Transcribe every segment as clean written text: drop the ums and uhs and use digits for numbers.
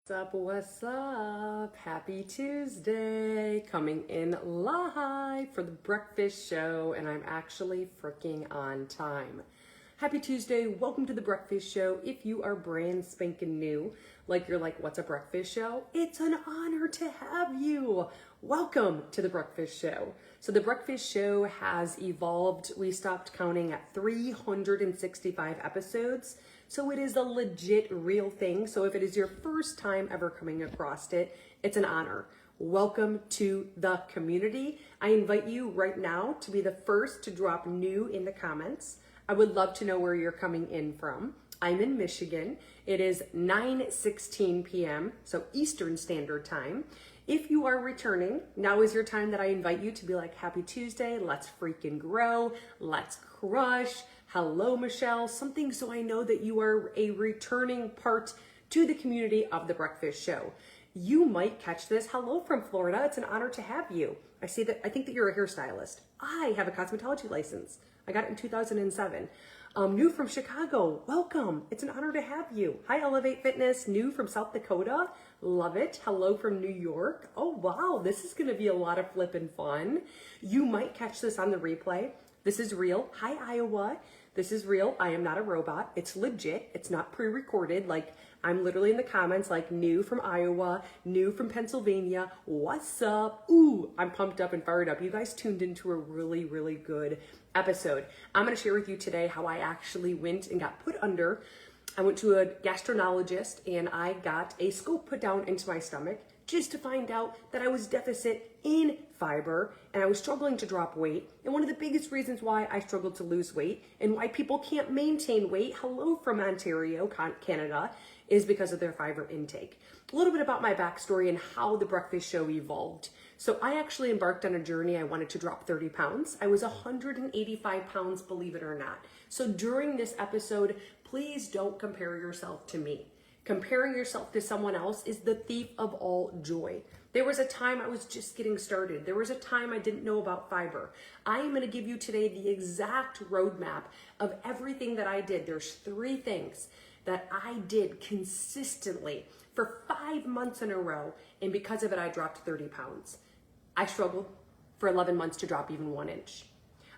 What's up? Happy Tuesday. Coming in live for the breakfast show, and I'm actually freaking on time. Happy Tuesday. Welcome to the breakfast show. If you are brand spanking new, like you're like, what's a breakfast show? It's an honor to have you. Welcome to the breakfast show. So the breakfast show has evolved. We stopped counting at 365 episodes. So it is a legit real thing. So if it is your first time ever coming across it, it's an honor. Welcome to the community. I invite you right now to be the first to drop new in the comments. I would love to know where you're coming in from. I'm in Michigan. It is 9:16 p.m., so Eastern Standard Time. If you are returning, now is your time that I invite you to be like, happy Tuesday, let's freaking grow, let's crush. Hello, Michelle, something so I know that you are a returning part to the community of the breakfast show. You might catch this. Hello from Florida. It's an honor to have you. I think that you're a hairstylist. I have a cosmetology license. I got it in 2007. New from Chicago. Welcome. It's an honor to have you. Hi, Elevate Fitness. New from South Dakota. Love it. Hello from New York. Oh, wow. This is going to be a lot of flippin' fun. You might catch this on the replay. This is real. Hi, Iowa. This is real. I am not a robot. It's legit. It's not pre-recorded. Like, I'm literally in the comments like, new from Iowa, new from Pennsylvania. What's up? Ooh, I'm pumped up and fired up. You guys tuned into a really, really good episode. I'm going to share with you today how I actually went and got put under. I went to a gastroenterologist and I got a scope put down into my stomach just to find out that I was deficit in fiber and I was struggling to drop weight. And one of the biggest reasons why I struggled to lose weight and why people can't maintain weight, hello from Ontario, Canada, is because of their fiber intake. A little bit about my backstory and how the breakfast show evolved. So I actually embarked on a journey. I wanted to drop 30 pounds. I was 185 pounds, believe it or not. So during this episode, please don't compare yourself to me. Comparing yourself to someone else is the thief of all joy. There was a time I was just getting started. There was a time I didn't know about fiber. I am going to give you today the exact roadmap of everything that I did. There's 3 things that I did consistently for 5 months in a row, and because of it, I dropped 30 pounds. I struggled for 11 months to drop even 1 inch.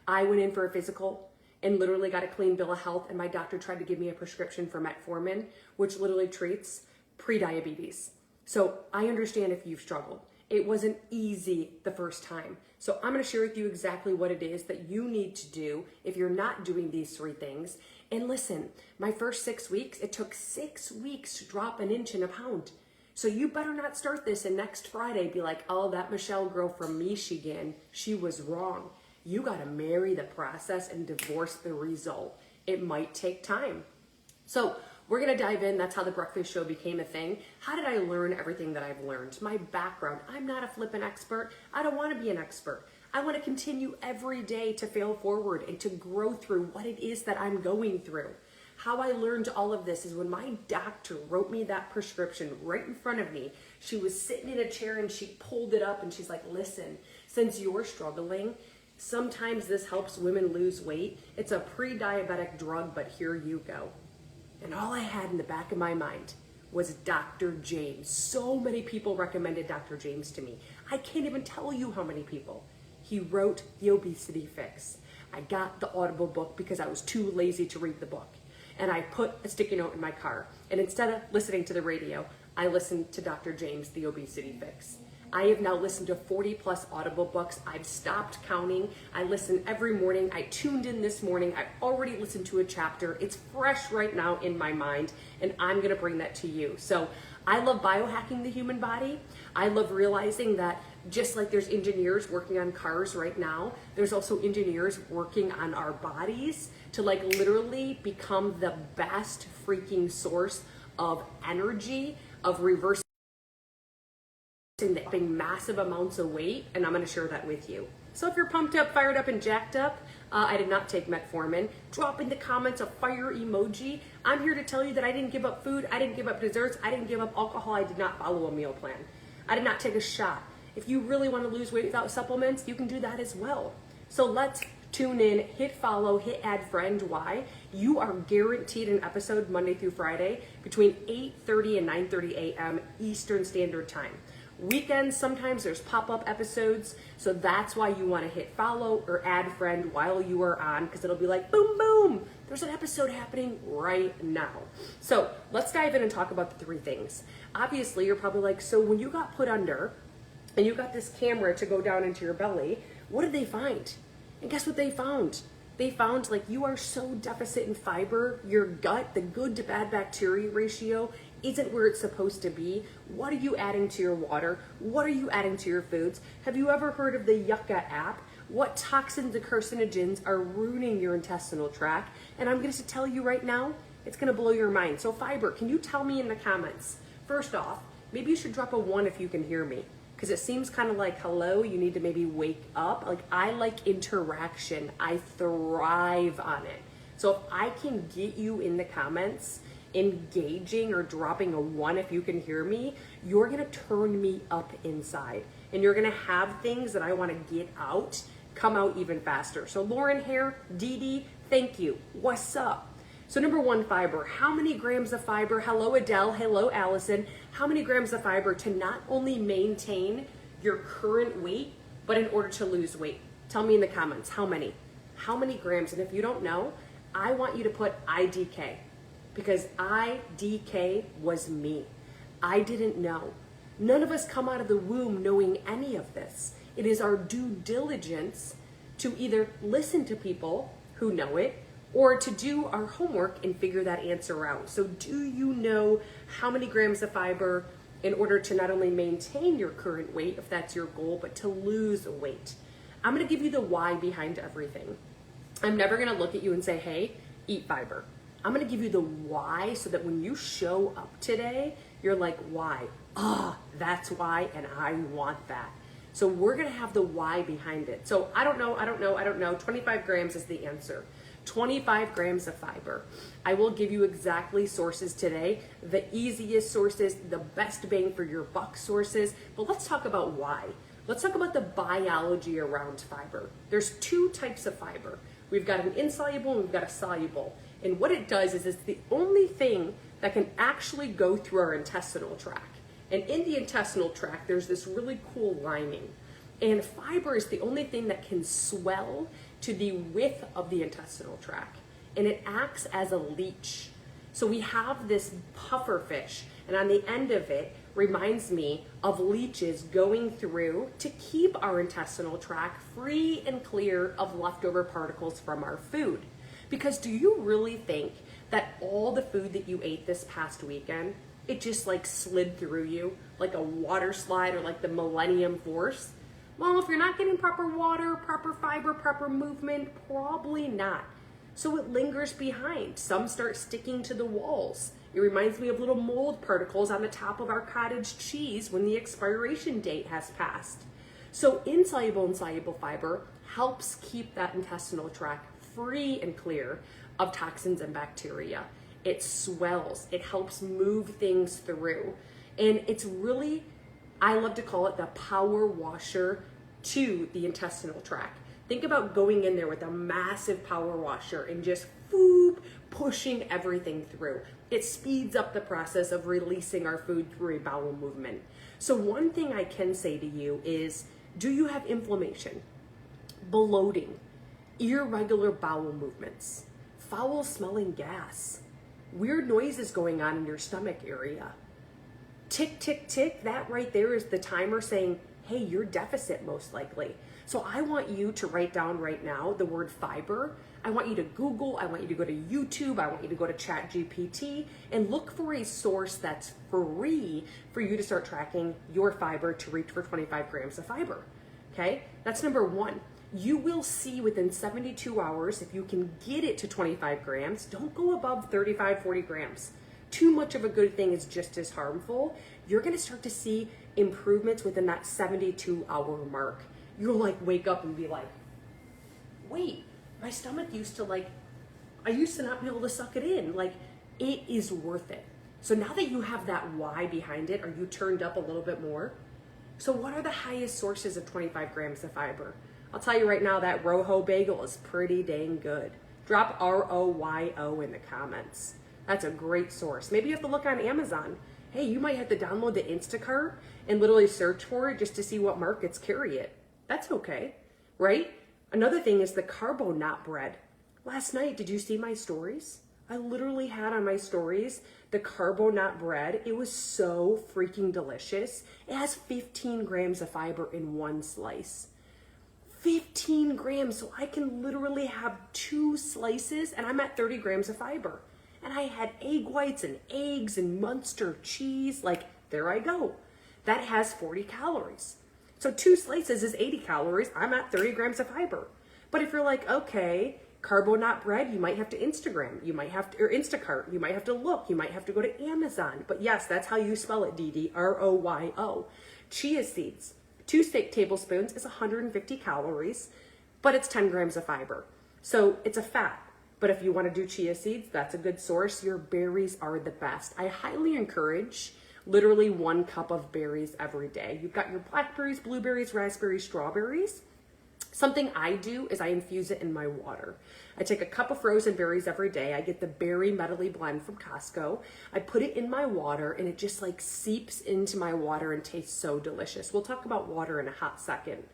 I went in for a physical and literally got a clean bill of health, and my doctor tried to give me a prescription for metformin, which literally treats pre-diabetes. So I understand if you've struggled. It wasn't easy the first time. So I'm going to share with you exactly what it is that you need to do if you're not doing these 3 things. And listen, my first 6 weeks, it took 6 weeks to drop 1 inch and a pound. So you better not start this and next Friday be like, oh, that Michelle girl from Michigan, she was wrong. You got to marry the process and divorce the result. It might take time. So we're going to dive in. That's how the breakfast show became a thing. How did I learn everything that I've learned? My background. I'm not a flippin' expert. I don't want to be an expert. I want to continue every day to fail forward and to grow through what it is that I'm going through. How I learned all of this is when my doctor wrote me that prescription right in front of me. She was sitting in a chair and she pulled it up and she's like, listen, since you're struggling, sometimes this helps women lose weight. It's a pre-diabetic drug, but here you go. And all I had in the back of my mind was Dr. James. So many people recommended Dr. James to me. I can't even tell you how many people. He wrote The Obesity Fix. I got the Audible book because I was too lazy to read the book. And I put a sticky note in my car. And instead of listening to the radio, I listened to Dr. James, The Obesity Fix. I have now listened to 40 plus Audible books. I've stopped counting. I listen every morning. I tuned in this morning. I already listened to a chapter. It's fresh right now in my mind, and I'm going to bring that to you. So I love biohacking the human body. I love realizing that just like there's engineers working on cars right now, there's also engineers working on our bodies to like literally become the best freaking source of energy, of reversing massive amounts of weight, and I'm going to share that with you. So if you're pumped up, fired up, and jacked up, I did not take metformin. Drop in the comments a fire emoji. I'm here to tell you that I didn't give up food, I didn't give up desserts, I didn't give up alcohol, I did not follow a meal plan. I did not take a shot. If you really want to lose weight without supplements, you can do that as well. So let's Tune in, hit follow, hit add friend. Why? You are guaranteed an episode Monday through Friday between 8:30 and 9:30 a.m. Eastern Standard Time. Weekends, sometimes there's pop-up episodes, so that's why you want to hit follow or add friend while you are on, because it'll be like, boom, boom, there's an episode happening right now. So let's dive in and talk about the 3 things. Obviously, you're probably like, so when you got put under and you got this camera to go down into your belly, what did they find? And guess what they found? They found like you are so deficit in fiber, your gut, the good to bad bacteria ratio isn't where it's supposed to be. What are you adding to your water? What are you adding to your foods? Have you ever heard of the Yucca app? What toxins and carcinogens are ruining your intestinal tract? And I'm going to tell you right now, it's going to blow your mind. So fiber, can you tell me in the comments? First off, maybe you should drop a 1 if you can hear me, because it seems kind of like, hello, you need to maybe wake up. Like, I like interaction. I thrive on it. So if I can get you in the comments engaging or dropping a 1 if you can hear me, you're gonna turn me up inside, and you're gonna have things that I want to get out come out even faster. So Lauren Hare, Dee Dee, thank you. What's up? So number 1, fiber. How many grams of fiber? Hello Adele, hello Allison. How many grams of fiber to not only maintain your current weight, but in order to lose weight? Tell me in the comments, how many? How many grams? And if you don't know, I want you to put IDK, because IDK was me. I didn't know. None of us come out of the womb knowing any of this. It is our due diligence to either listen to people who know it or to do our homework and figure that answer out. So do you know how many grams of fiber in order to not only maintain your current weight, if that's your goal, but to lose weight? I'm gonna give you the why behind everything. I'm never gonna look at you and say, hey, eat fiber. I'm gonna give you the why, so that when you show up today, you're like, why? That's why, and I want that. So we're gonna have the why behind it. So I don't know. 25 grams is the answer. 25 grams of fiber. I will give you exactly sources today, the easiest sources, the best bang for your buck sources, but let's talk about why. Let's talk about the biology around fiber. There's 2 types of fiber. We've got an insoluble and we've got a soluble. And what it does is it's the only thing that can actually go through our intestinal tract. And in the intestinal tract, there's this really cool lining. And fiber is the only thing that can swell to the width of the intestinal tract. And it acts as a leech. So we have this puffer fish, and on the end of it reminds me of leeches going through to keep our intestinal tract free and clear of leftover particles from our food. Because do you really think that all the food that you ate this past weekend, it just like slid through you like a water slide or like the Millennium Force? Well, if you're not getting proper water, proper fiber, proper movement, probably not. So it lingers behind. Some start sticking to the walls. It reminds me of little mold particles on the top of our cottage cheese when the expiration date has passed. So insoluble and soluble fiber helps keep that intestinal tract free and clear of toxins and bacteria. It swells. It helps move things through. And it's really, I love to call it the power washer to the intestinal tract. Think about going in there with a massive power washer and just pushing everything through. It speeds up the process of releasing our food through a bowel movement. So one thing I can say to you is, do you have inflammation, bloating, irregular bowel movements, foul smelling gas, weird noises going on in your stomach area? Tick, tick, tick, that right there is the timer saying, hey, you're deficit most likely. So I want you to write down right now the word fiber. I want you to Google, I want you to go to YouTube, I want you to go to ChatGPT and look for a source that's free for you to start tracking your fiber to reach for 25 grams of fiber, okay? That's number 1. You will see within 72 hours, if you can get it to 25 grams, don't go above 35, 40 grams. Too much of a good thing is just as harmful. You're gonna start to see improvements within that 72-hour mark. You'll like wake up and be like, wait, my stomach used to I used to not be able to suck it in. Like, it is worth it. So now that you have that why behind it, are you turned up a little bit more? So what are the highest sources of 25 grams of fiber? I'll tell you right now, that Rojo bagel is pretty dang good. Drop ROYO in the comments. That's a great source. Maybe you have to look on Amazon. Hey, you might have to download the Instacart and literally search for it just to see what markets carry it. That's okay, right? Another thing is the carbo nut bread. Last night, did you see my stories? I literally had on my stories the carbo nut bread. It was so freaking delicious. It has 15 grams of fiber in one slice. 15 grams, so I can literally have 2 slices and I'm at 30 grams of fiber. And I had egg whites and eggs and Munster cheese. Like, there I go. That has 40 calories. So 2 slices is 80 calories. I'm at 30 grams of fiber. But if you're like, okay, carbo nut bread, you might have to Instagram, you might have to, or Instacart, you might have to look, you might have to go to Amazon. But yes, that's how you spell it, Dee, ROYO. Chia seeds, 2 tablespoons is 150 calories, but it's 10 grams of fiber. So it's a fat. But if you want to do chia seeds, that's a good source. Your berries are the best. I highly encourage literally 1 cup of berries every day. You've got your blackberries, blueberries, raspberries, strawberries. Something I do is I infuse it in my water. I take a cup of frozen berries every day. I get the berry medley blend from Costco. I put it in my water and it just like seeps into my water and tastes so delicious. We'll talk about water in a hot second.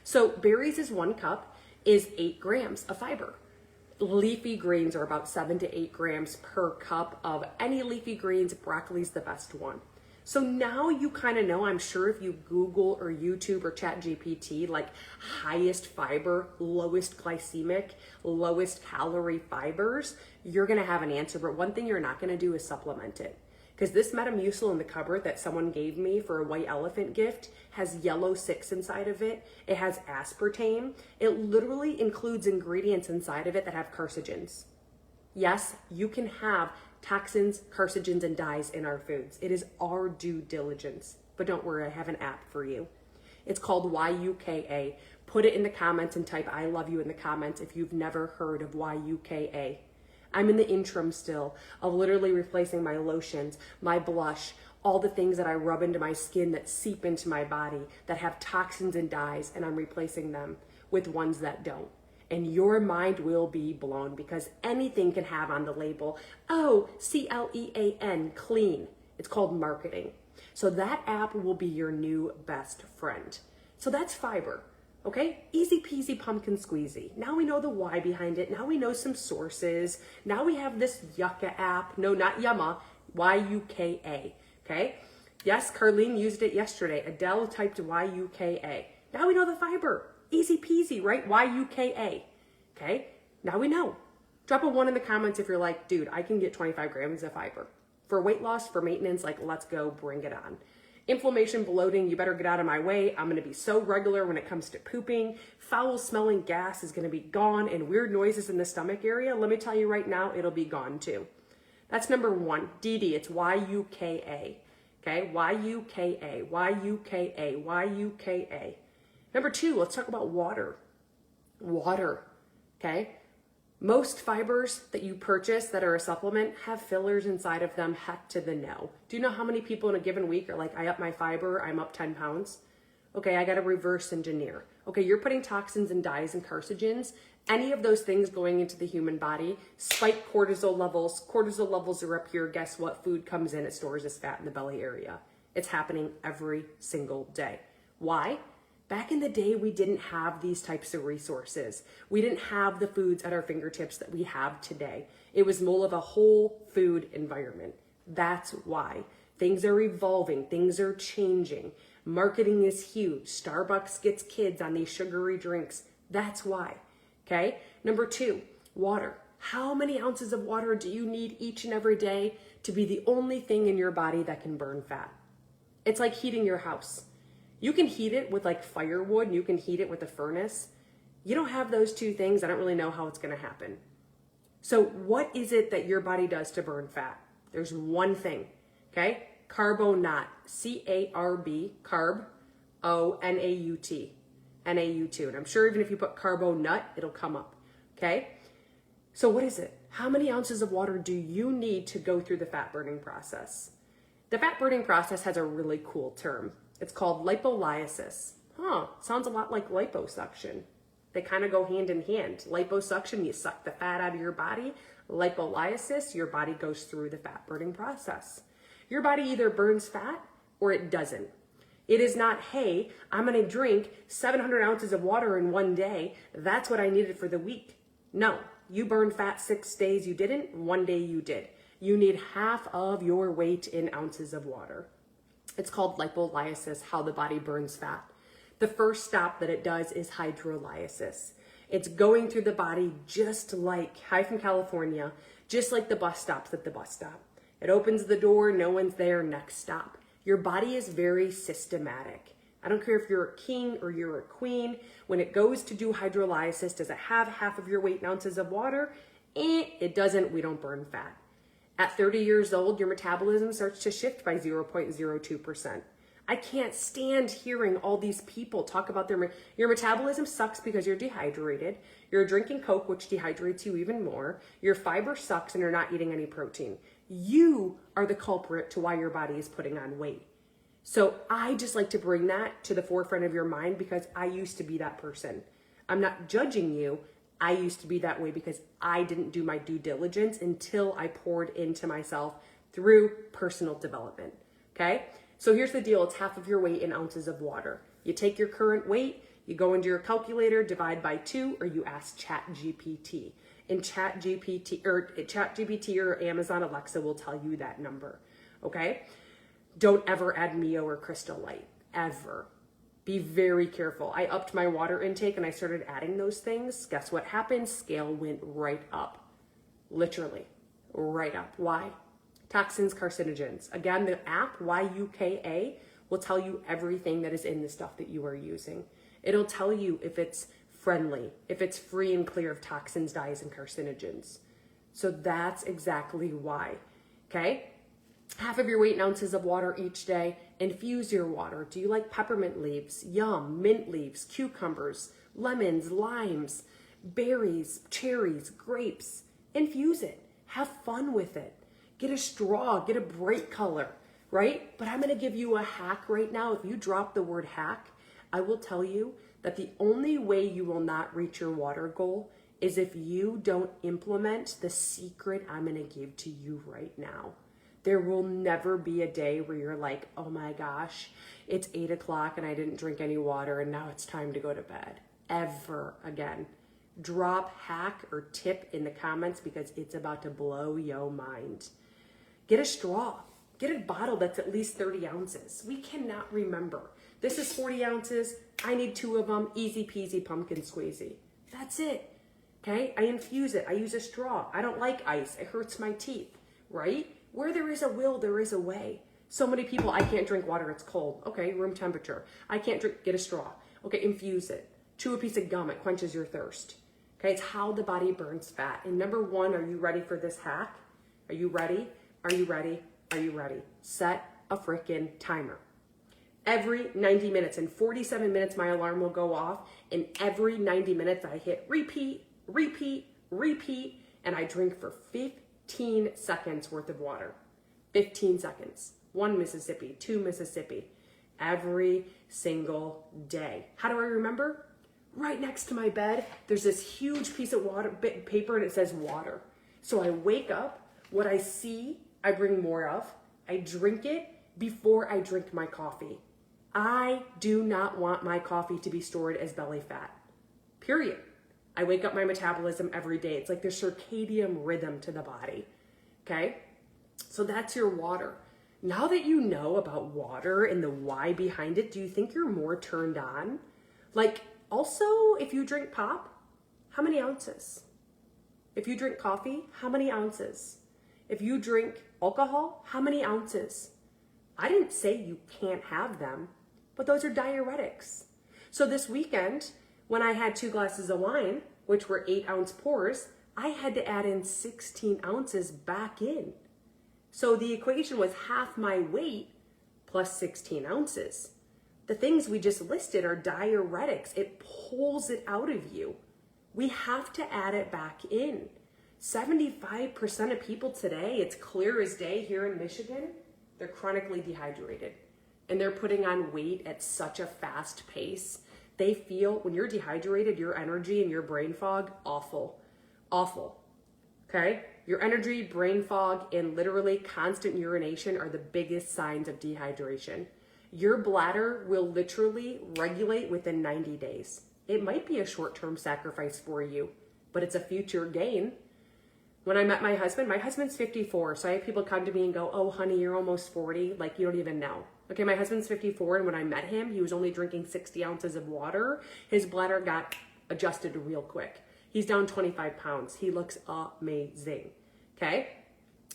So berries is 1 cup, is 8 grams of fiber. Leafy greens are about 7 to 8 grams per cup of any leafy greens. Broccoli's the best one. So now you kind of know, I'm sure if you Google or YouTube or Chat GPT, like highest fiber, lowest glycemic, lowest calorie fibers, you're going to have an answer. But one thing you're not going to do is supplement it. Because this Metamucil in the cupboard that someone gave me for a white elephant gift has yellow 6 inside of it. It has aspartame. It literally includes ingredients inside of it that have carcinogens. Yes, you can have toxins, carcinogens, and dyes in our foods. It is our due diligence. But don't worry, I have an app for you. It's called YUKA. Put it in the comments and type I love you in the comments if you've never heard of YUKA. I'm in the interim still of literally replacing my lotions, my blush, all the things that I rub into my skin that seep into my body that have toxins and dyes, and I'm replacing them with ones that don't. And your mind will be blown because anything can have on the label, oh, CLEAN, clean. It's called marketing. So that app will be your new best friend. So that's fiber. Okay, easy peasy pumpkin squeezy. Now we know the why behind it. Now we know some sources. Now we have this Yucca app. No, not Yumma, YUKA. Okay, yes, Carlene used it yesterday. Adele typed YUKA. Now we know the fiber. Easy peasy, right? YUKA. Okay, now we know. Drop a 1 in the comments if you're like, dude, I can get 25 grams of fiber. For weight loss, for maintenance, like, let's go, bring it on. Inflammation, bloating, you better get out of my way. I'm going to be so regular when it comes to pooping. Foul smelling gas is going to be gone, and weird noises in the stomach area, let me tell you right now, it'll be gone too. That's number 1. DD, it's YUKA. Okay, YUKA, YUKA, YUKA. Number 2, let's talk about water. Water, okay? Most fibers that you purchase that are a supplement have fillers inside of them, heck to the no. Do you know how many people in a given week are like, I up my fiber, I'm up 10 pounds? Okay, I gotta reverse engineer. Okay, you're putting toxins and dyes and carcinogens. Any of those things going into the human body spike cortisol levels. Cortisol levels are up here. Guess what? Food comes in, it stores as fat in the belly area. It's happening every single day. Why? Back in the day, we didn't have these types of resources. We didn't have the foods at our fingertips that we have today. It was more of a whole food environment. That's why. Things are evolving. Things are changing. Marketing is huge. Starbucks gets kids on these sugary drinks. That's why. Okay? Number 2, water. How many ounces of water do you need each and every day to be the only thing in your body that can burn fat? It's like heating your house. You can heat it with like firewood, and you can heat it with a furnace. You don't have those 2 things. I don't really know how it's going to happen. So what is it that your body does to burn fat? There's one thing, okay? Carbonaut, C-A-R-B, carb, O-N-A-U-T, N-A-U-T. And I'm sure even if you put carbonut, it'll come up, okay? So what is it? How many ounces of water do you need to go through the fat burning process? The fat burning process has a really cool term. It's called lipolysis. Sounds a lot like liposuction. They kind of go hand in hand. Liposuction, you suck the fat out of your body. Lipolysis, your body goes through the fat burning process. Your body either burns fat or it doesn't. It is not, hey, I'm going to drink 700 ounces of water in one day. That's what I needed for the week. No, you burned fat 6 days, you didn't. One day you did. You need half of your weight in ounces of water. It's called lipolysis, how the body burns fat. The first stop that it does is hydrolysis. It's going through the body just like, hi from California, just like the bus stops at the bus stop. It opens the door, no one's there, next stop. Your body is very systematic. I don't care if you're a king or you're a queen. When it goes to do hydrolysis, does it have half of your weight in ounces of water? It doesn't. We don't burn fat. At 30 years old, your metabolism starts to shift by 0.02%. I can't stand hearing all these people talk about your metabolism sucks because you're dehydrated. You're drinking Coke, which dehydrates you even more. Your fiber sucks and you're not eating any protein. You are the culprit to why your body is putting on weight. So I just like to bring that to the forefront of your mind because I used to be that person. I'm not judging you. I used to be that way because I didn't do my due diligence until I poured into myself through personal development. Okay? So here's the deal. It's half of your weight in ounces of water. You take your current weight, you go into your calculator, divide by 2, or you ask ChatGPT. And ChatGPT or Amazon Alexa will tell you that number. Okay? Don't ever add Mio or Crystal Light. Ever. Be very careful. I upped my water intake and I started adding those things. Guess what happened? Scale went right up. Literally. Right up. Why? Toxins, carcinogens. Again, the app, YUKA, will tell you everything that is in the stuff that you are using. It'll tell you if it's friendly, if it's free and clear of toxins, dyes, and carcinogens. So that's exactly why. Okay? Half of your weight in ounces of water each day. Infuse your water. Do you like peppermint leaves? Yum. Mint leaves, cucumbers, lemons, limes, berries, cherries, grapes. Infuse it. Have fun with it. Get a straw. Get a bright color, right? But I'm going to give you a hack right now. If you drop the word hack, I will tell you that the only way you will not reach your water goal is if you don't implement the secret I'm going to give to you right now. There will never be a day where you're like, oh my gosh, it's 8 o'clock and I didn't drink any water and now it's time to go to bed. Ever again. Drop hack or tip in the comments because it's about to blow your mind. Get a straw. Get a bottle that's at least 30 ounces. We cannot remember. This is 40 ounces. I need 2 of them. Easy peasy pumpkin squeezy. That's it. Okay? I infuse it. I use a straw. I don't like ice. It hurts my teeth. Right? Where there is a will, there is a way. So many people, I can't drink water. It's cold. Okay, room temperature. I can't drink. Get a straw. Okay, infuse it. Chew a piece of gum. It quenches your thirst. Okay, it's how the body burns fat. And number 1, are you ready for this hack? Are you ready? Are you ready? Are you ready? Set a freaking timer. Every 90 minutes, in 47 minutes, my alarm will go off. And every 90 minutes, I hit repeat, repeat, repeat, and I drink for 15 seconds worth of water. 15 seconds. 1 Mississippi, 2 Mississippi. Every single day. How do I remember? Right next to my bed, there's this huge piece of paper and it says water. So I wake up, what I see, I bring more of. I drink it before I drink my coffee. I do not want my coffee to be stored as belly fat. Period. I wake up my metabolism every day. It's like the circadian rhythm to the body. Okay? So that's your water. Now that you know about water and the why behind it, do you think you're more turned on? Like, also, if you drink pop, how many ounces? If you drink coffee, how many ounces? If you drink alcohol, how many ounces? I didn't say you can't have them, but those are diuretics. So this weekend, when I had 2 glasses of wine, which were 8-ounce pours, I had to add in 16 ounces back in. So the equation was half my weight plus 16 ounces. The things we just listed are diuretics. It pulls it out of you. We have to add it back in. 75% of people today, it's clear as day here in Michigan, they're chronically dehydrated. And they're putting on weight at such a fast pace They feel, when you're dehydrated, your energy and your brain fog, awful, awful, okay? Your energy, brain fog, and literally constant urination are the biggest signs of dehydration. Your bladder will literally regulate within 90 days. It might be a short-term sacrifice for you, but it's a future gain. When I met my husband's 54, so I have people come to me and go, oh, honey, you're almost 40. Like, you don't even know. Okay, my husband's 54, and when I met him, he was only drinking 60 ounces of water. His bladder got adjusted real quick. He's down 25 pounds. He looks amazing, okay?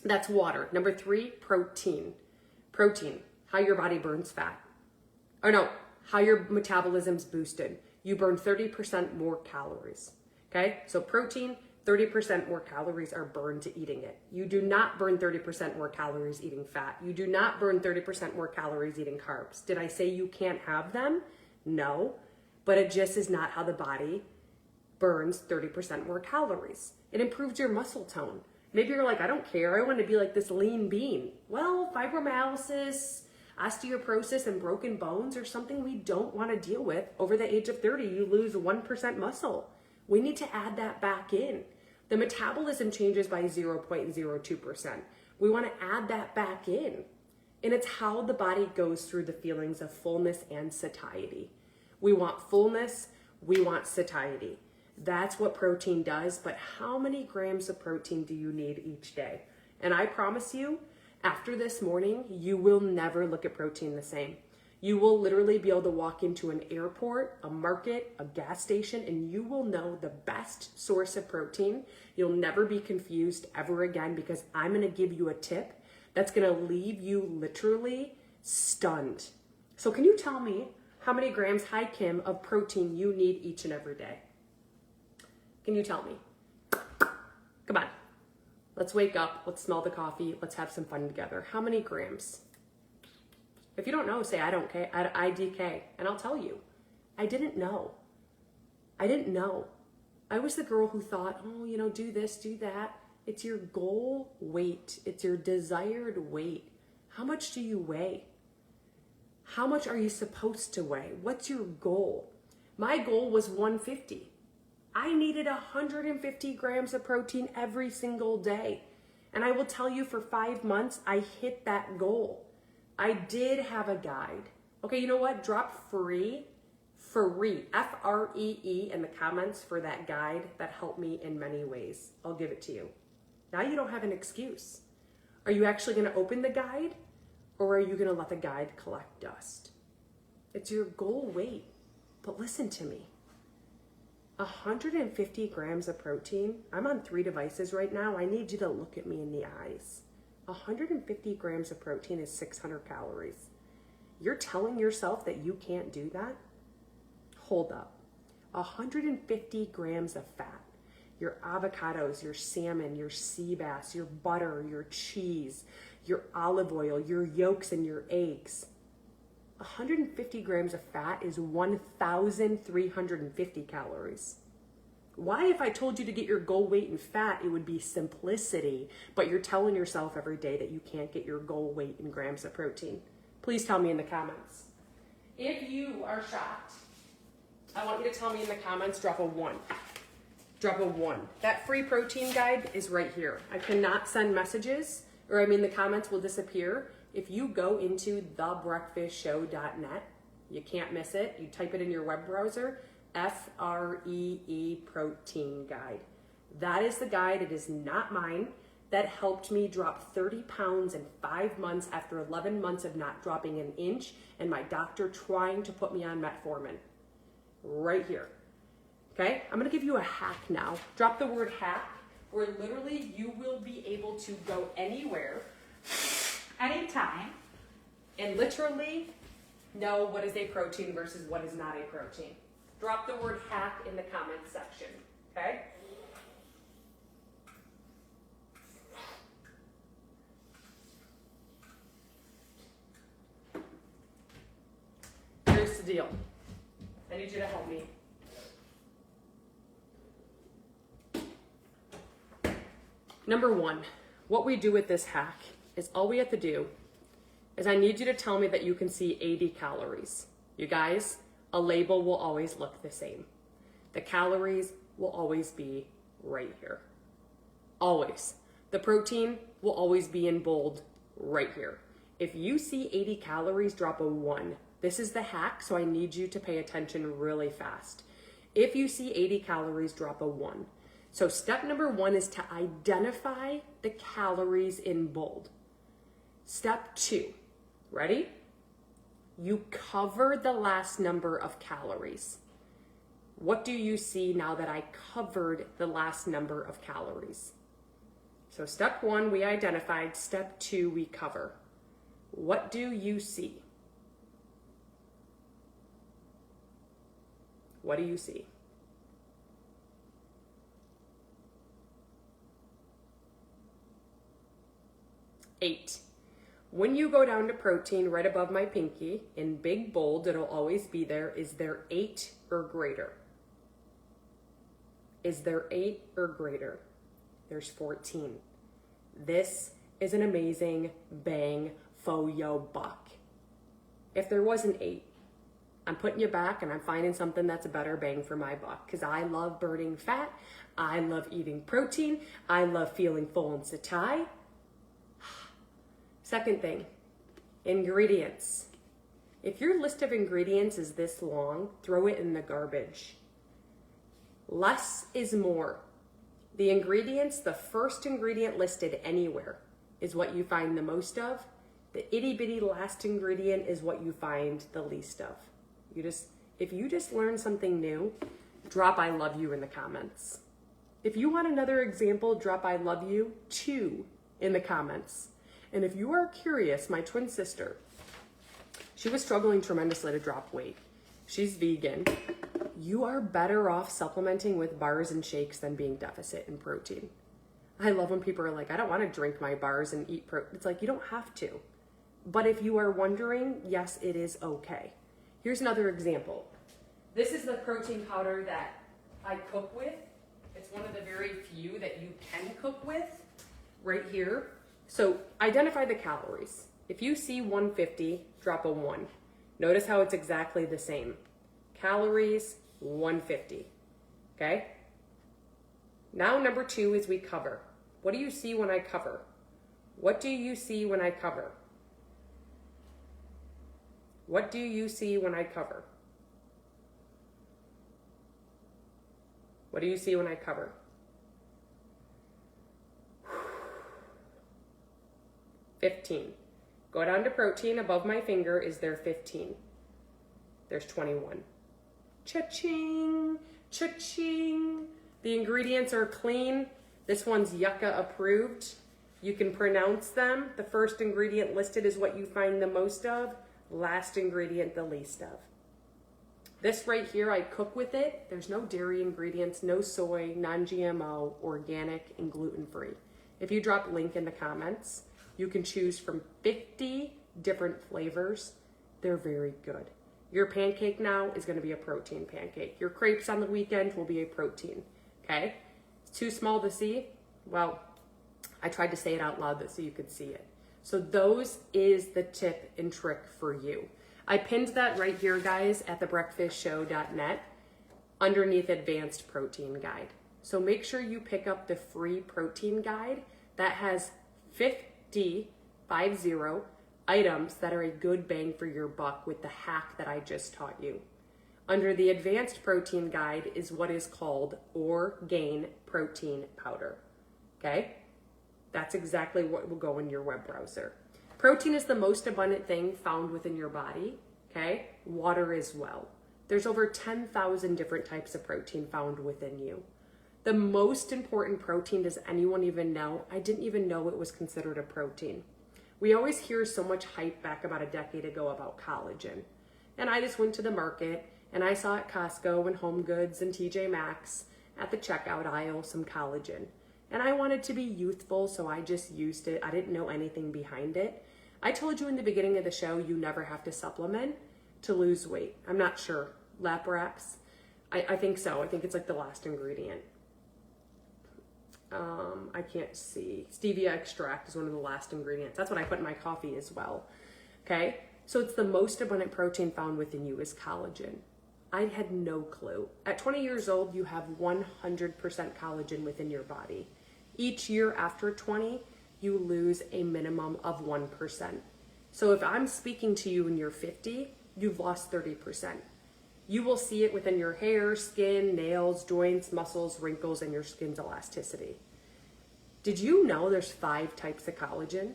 That's water. Number 3, protein. Protein, how your body burns fat. Or no, how your metabolism's boosted. You burn 30% more calories, okay? So protein, 30% more calories are burned to eating it. You do not burn 30% more calories eating fat. You do not burn 30% more calories eating carbs. Did I say you can't have them? No, but it just is not how the body burns 30% more calories. It improves your muscle tone. Maybe you're like, I don't care. I want to be like this lean bean. Well, fibromyalgia, osteoporosis, and broken bones are something we don't want to deal with. Over the age of 30, you lose 1% muscle. We need to add that back in. The metabolism changes by 0.02%. We want to add that back in. And it's how the body goes through the feelings of fullness and satiety. We want fullness, we want satiety. That's what protein does, but how many grams of protein do you need each day? And I promise you, after this morning, you will never look at protein the same. You will literally be able to walk into an airport, a market, a gas station, and you will know the best source of protein. You'll never be confused ever again because I'm going to give you a tip that's going to leave you literally stunned. So can you tell me how many grams, hi Kim, of protein you need each and every day? Can you tell me? Come on. Let's wake up. Let's smell the coffee. Let's have some fun together. How many grams? If you don't know, say, I don't care, IDK, and I'll tell you. I didn't know. I didn't know. I was the girl who thought, oh, you know, do this, do that. It's your goal weight. It's your desired weight. How much do you weigh? How much are you supposed to weigh? What's your goal? My goal was 150. I needed 150 grams of protein every single day. And I will tell you, for 5 months, I hit that goal. I did have a guide. Okay, you know what? Drop free, F-R-E-E in the comments for that guide that helped me in many ways. I'll give it to you. Now you don't have an excuse. Are you actually going to open the guide, or are you going to let the guide collect dust? It's your goal weight. But listen to me. 150 grams of protein. I'm on 3 devices right now. I need you to look at me in the eyes. 150 grams of protein is 600 calories. You're telling yourself that you can't do that? Hold up. 150 grams of fat. Your avocados, your salmon, your sea bass, your butter, your cheese, your olive oil, your yolks and your eggs. 150 grams of fat is 1,350 calories. Why, if I told you to get your goal weight in fat, it would be simplicity, but you're telling yourself every day that you can't get your goal weight in grams of protein? Please tell me in the comments. If you are shocked, I want you to tell me in the comments, drop a 1. Drop a 1. That free protein guide is right here. I cannot send messages, the comments will disappear. If you go into thebreakfastshow.net, you can't miss it. You type it in your web browser, F-R-E-E protein guide. That is the guide. It is not mine. That helped me drop 30 pounds in 5 months after 11 months of not dropping an inch and my doctor trying to put me on metformin. Right here. Okay? I'm going to give you a hack now. Drop the word hack, where literally you will be able to go anywhere, anytime, and literally know what is a protein versus what is not a protein. Drop the word hack in the comments section, okay? Here's the deal. I need you to help me. Number 1, what we do with this hack is all we have to do is I need you to tell me that you can see 80 calories. You guys, A label will always look the same. The calories will always be right here. Always. The protein will always be in bold right here. If you see 80 calories, drop a 1. This is the hack, so I need you to pay attention really fast. If you see 80 calories, drop a 1. So step number 1 is to identify the calories in bold. Step 2, ready? You cover the last number of calories. What do you see now that I covered the last number of calories? So step 1, we identified. Step 2, we cover. What do you see? What do you see? Eight. When you go down to protein right above my pinky, in big bold, it'll always be there. Is there 8 or greater? Is there 8 or greater? There's 14. This is an amazing bang faux yo buck. If there wasn't 8, I'm putting you back and I'm finding something that's a better bang for my buck, because I love burning fat. I love eating protein. I love feeling full and satiety. Second thing, ingredients. If your list of ingredients is this long, throw it in the garbage. Less is more. The ingredients, the first ingredient listed anywhere is what you find the most of. The itty bitty last ingredient is what you find the least of. If you just learn something new, drop I love you in the comments. If you want another example, drop I love you too in the comments. And if you are curious, my twin sister, she was struggling tremendously to drop weight. She's vegan. You are better off supplementing with bars and shakes than being deficit in protein. I love when people are like, I don't want to drink my bars and eat protein. It's like, you don't have to. But if you are wondering, yes, it is okay. Here's another example. This is the protein powder that I cook with. It's one of the very few that you can cook with right here. So identify the calories. If you see 150, drop a 1. Notice how it's exactly the same. Calories, 150. Okay? Now number 2 is we cover. What do you see when I cover? What do you see when I cover? What do you see when I cover? What do you see when I cover? 15. Go down to protein. Above my finger is there 15. There's 21. Cha-ching, cha-ching. The ingredients are clean. This one's yucca approved. You can pronounce them. The first ingredient listed is what you find the most of. Last ingredient, the least of. This right here, I cook with it. There's no dairy ingredients, no soy, non-GMO, organic, and gluten-free. If you drop link in the comments, you can choose from 50 different flavors. They're very good. Your pancake now is going to be a protein pancake. Your crepes on the weekend will be a protein, okay? It's too small to see? Well, I tried to say it out loud so you could see it. So those is the tip and trick for you. I pinned that right here, guys, at thebreakfastshow.net underneath Advanced Protein Guide. So make sure you pick up the free protein guide that has 50 items that are a good bang for your buck with the hack that I just taught you. Under the Advanced Protein Guide is what is called Orgain Protein Powder, okay? That's exactly what will go in your web browser. Protein is the most abundant thing found within your body, okay? Water as well. There's over 10,000 different types of protein found within you. The most important protein, does anyone even know? I didn't even know it was considered a protein. We always hear so much hype back about a decade ago about collagen. And I just went to the market and I saw at Costco and Home Goods and TJ Maxx at the checkout aisle some collagen. And I wanted to be youthful, so I just used it. I didn't know anything behind it. I told you in the beginning of the show, you never have to supplement to lose weight. I'm not sure. Lap wraps? I think so. I think it's like the last ingredient. I can't see. Stevia extract is one of the last ingredients. That's what I put in my coffee as well. Okay? So it's the most abundant protein found within you is collagen. I had no clue. At 20 years old, you have 100% collagen within your body. Each year after 20, you lose a minimum of 1%. So if I'm speaking to you when you're 50, you've lost 30%. You will see it within your hair, skin, nails, joints, muscles, wrinkles, and your skin's elasticity. Did you know there's 5 types of collagen?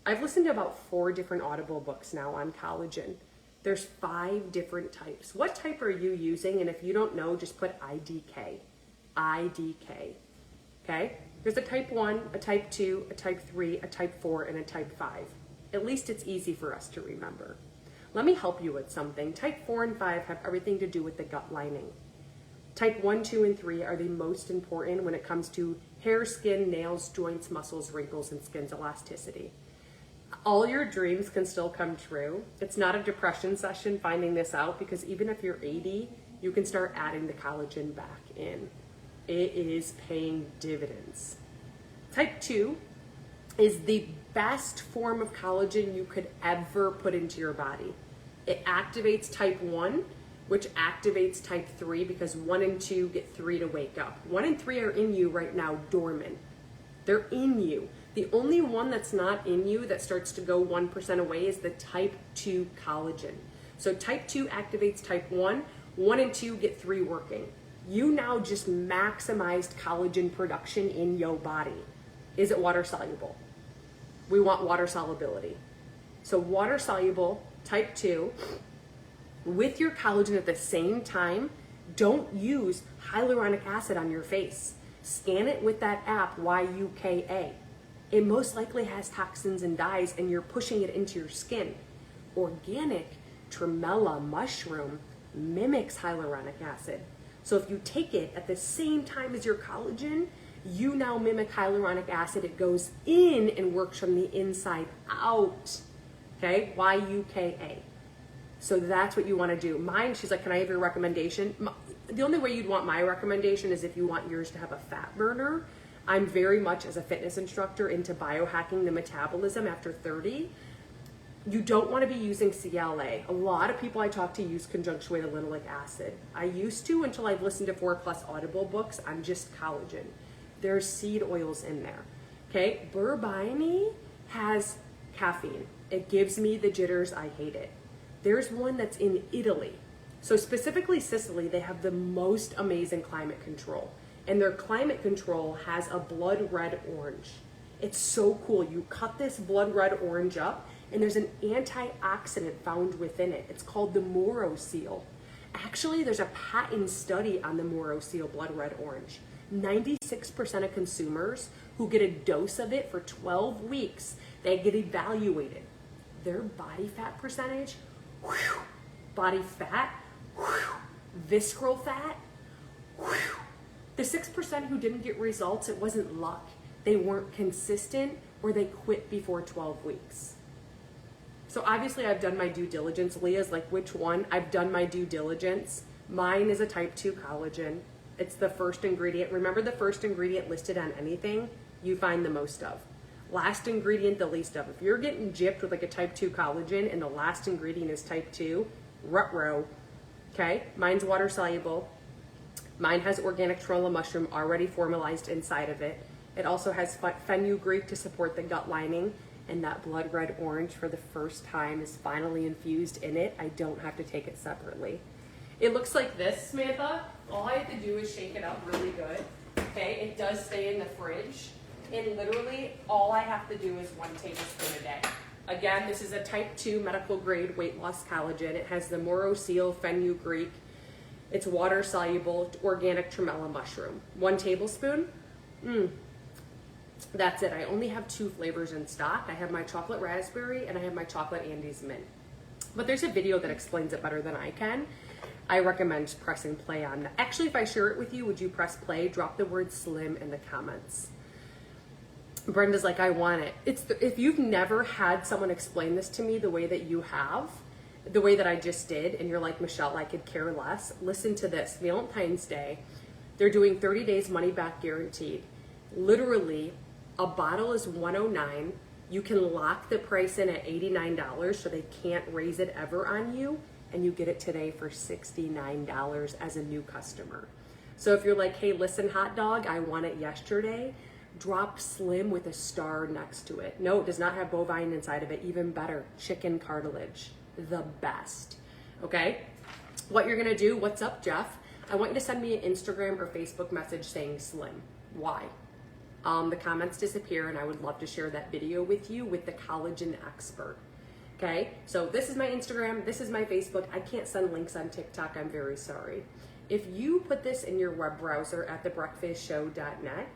I've listened to about 4 different Audible books now on collagen. There's 5 different types. What type are you using? And if you don't know, just put IDK. IDK. Okay? There's a type 1, a type 2, a type 3, a type 4, and a type 5. At least it's easy for us to remember. Let me help you with something. Type 4 and 5 have everything to do with the gut lining. Type 1, 2, and 3 are the most important when it comes to hair, skin, nails, joints, muscles, wrinkles, and skin's elasticity. All your dreams can still come true. It's not a depression session finding this out, because even if you're 80, you can start adding the collagen back in. It is paying dividends. Type 2 is the best form of collagen you could ever put into your body. It activates type 1, which activates type 3, because 1 and 2 get 3 to wake up. 1 and 3 are in you right now, dormant. They're in you. The only one that's not in you that starts to go 1% away is the type 2 collagen. So type 2 activates type 1, 1 and 2 get 3 working. You now just maximized collagen production in your body. Is it water soluble? We want water solubility. So water soluble, type 2, with your collagen at the same time. Don't use hyaluronic acid on your face. Scan it with that app, YUKA. It most likely has toxins and dyes, and you're pushing it into your skin. Organic tremella mushroom mimics hyaluronic acid. So if you take it at the same time as your collagen, you now mimic hyaluronic acid. It goes in and works from the inside out. Okay, YUKA. So that's what you want to do. Mine, she's like, can I have your recommendation? The only way you'd want my recommendation is if you want yours to have a fat burner. I'm very much, as a fitness instructor, into biohacking the metabolism after 30. You don't want to be using CLA. A lot of people I talk to use conjunctivated linoleic acid. I used to until I've listened to 4+ Audible books on just collagen. There's seed oils in there. Okay, Berbione has caffeine. It gives me the jitters. I hate it. There's one that's in Italy. So specifically Sicily, they have the most amazing climate control. And their climate control has a blood red orange. It's so cool. You cut this blood red orange up, and there's an antioxidant found within it. It's called the Morosil. Actually, there's a patent study on the Morosil blood red orange. 96% of consumers who get a dose of it for 12 weeks, they get evaluated. Their body fat percentage, whew, body fat, whew, visceral fat, whew. The 6% who didn't get results, it wasn't luck. They weren't consistent, or they quit before 12 weeks. So obviously I've done my due diligence. Leah's like, which one? I've done my due diligence. Mine is a type 2 collagen. It's the first ingredient. Remember, the first ingredient listed on anything, you find the most of. Last ingredient, the least of. If you're getting gypped with like a type 2 collagen and the last ingredient is type 2, rut-row. Okay, mine's water soluble. Mine has organic tremella mushroom already formalized inside of it. It also has fenugreek to support the gut lining, and that blood red orange for the first time is finally infused in it. I don't have to take it separately. It looks like this, Samantha. All I have to do is shake it up really good. Okay, it does stay in the fridge, and literally all I have to do is 1 tablespoon a day. Again, this is a type 2 medical grade weight loss collagen. It has the Morosil fenugreek. It's water soluble, organic tremella mushroom. 1 tablespoon. That's it. I only have 2 flavors in stock. I have my chocolate raspberry and I have my chocolate Andes mint. But there's a video that explains it better than I can. I recommend pressing play on that. Actually, if I share it with you, would you press play? Drop the word slim in the comments. Brenda's like, I want it. If you've never had someone explain this to me the way that you have, the way that I just did, and you're like, Michelle, I could care less, listen to this. Valentine's Day, they're doing 30 days money back guaranteed. Literally, a bottle is $109. You can lock the price in at $89, so they can't raise it ever on you. and you get it today for $69 as a new customer. So if you're like, hey, listen, hot dog, I want it yesterday, drop Slim with a star next to it. No, it does not have bovine inside of it. Even better, chicken cartilage, the best. Okay, what you're gonna do, what's up, Jeff? I want you to send me an Instagram or Facebook message saying Slim. Why? The comments disappear, and I would love to share that video with you with the collagen expert. Okay, so this is my Instagram, this is my Facebook. I can't send links on TikTok, I'm very sorry. If you put this in your web browser at thebreakfastshow.net,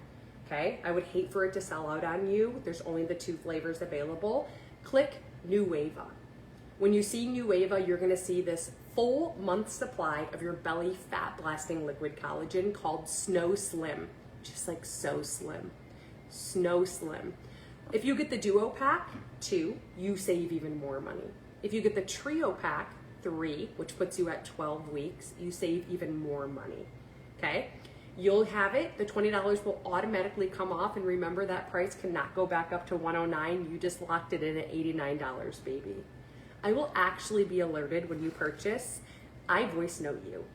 okay, I would hate for it to sell out on you. There's only the 2 flavors available. Click Nueva. When you see Nueva, you're gonna see this full month supply of your belly fat blasting liquid collagen called Snow Slim. Just like so slim. Snow Slim. If you get the duo pack, 2, you save even more money. If you get the trio pack, 3, which puts you at 12 weeks, you save even more money. Okay? You'll have it, the $20 will automatically come off, and remember that price cannot go back up to $109. You just locked it in at $89, baby. I will actually be alerted when you purchase. I voice note you.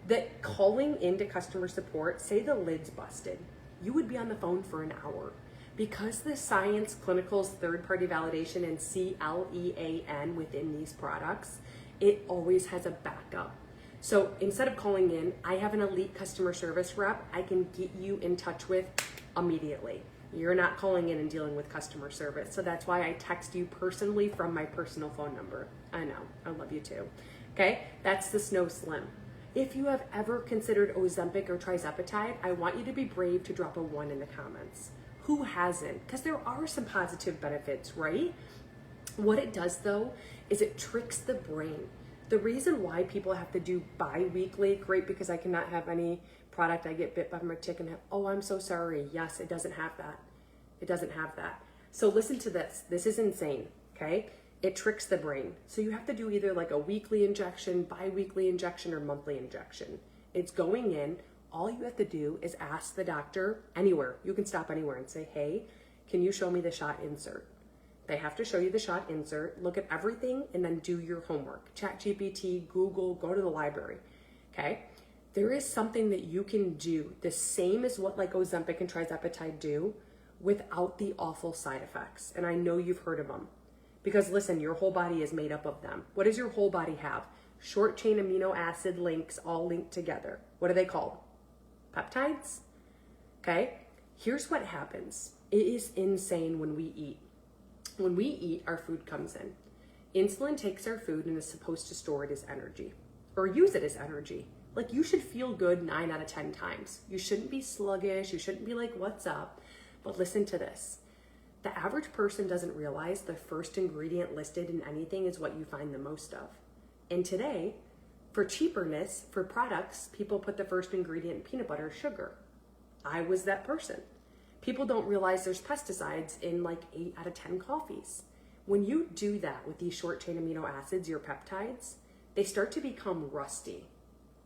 That calling into customer support, say the lid's busted, you would be on the phone for an hour. Because the science, clinicals, third-party validation, and CLEAN within these products, it always has a backup. So instead of calling in, I have an elite customer service rep I can get you in touch with immediately. You're not calling in and dealing with customer service. So that's why I text you personally from my personal phone number. I know, I love you too. Okay, that's the Snow Slim. If you have ever considered Ozempic or Trizepatide, I want you to be brave to drop a 1 in the comments. Who hasn't? Because there are some positive benefits, right? What it does though, is it tricks the brain. The reason why people have to do bi-weekly, great, because I cannot have any product, I get bit by my tick and have, oh, I'm so sorry. Yes, it doesn't have that. It doesn't have that. So listen to this. This is insane, okay? It tricks the brain. So you have to do either like a weekly injection, bi-weekly injection, or monthly injection. It's going in. All you have to do is ask the doctor anywhere. You can stop anywhere and say, hey, can you show me the shot insert? They have to show you the shot insert, look at everything, and then do your homework. ChatGPT, Google, go to the library, okay? There is something that you can do, the same as what like Ozempic and Trizepatide do, without the awful side effects. And I know you've heard of them. Because listen, your whole body is made up of them. What does your whole body have? Short chain amino acid links all linked together. What are they called? Peptides? Okay? Here's what happens. It is insane when we eat. When we eat, our food comes in. Insulin takes our food and is supposed to store it as energy or use it as energy. Like, you should feel good 9 out of 10 times. You shouldn't be sluggish. You shouldn't be like, what's up? But listen to this. The average person doesn't realize the first ingredient listed in anything is what you find the most of. And today, for cheaperness, for products, people put the first ingredient in peanut butter, sugar. I was that person. People don't realize there's pesticides in like 8 out of 10 coffees. When you do that with these short chain amino acids, your peptides, they start to become rusty,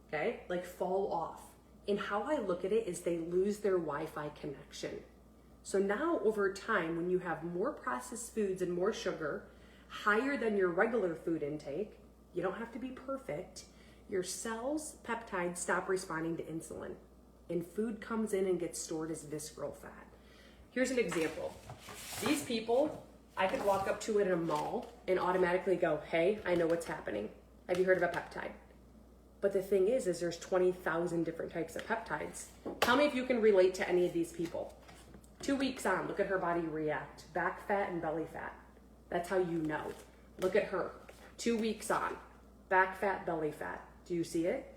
okay? Like fall off. And how I look at it is they lose their Wi-Fi connection. So now over time, when you have more processed foods and more sugar, higher than your regular food intake, you don't have to be perfect, your cells, peptides stop responding to insulin. And food comes in and gets stored as visceral fat. Here's an example. These people, I could walk up to it in a mall and automatically go, hey, I know what's happening. Have you heard of a peptide? But the thing is there's 20,000 different types of peptides. Tell me if you can relate to any of these people. 2 weeks on, look at her body react. Back fat and belly fat. That's how you know. Look at her. 2 weeks on, back fat, belly fat. Do you see it?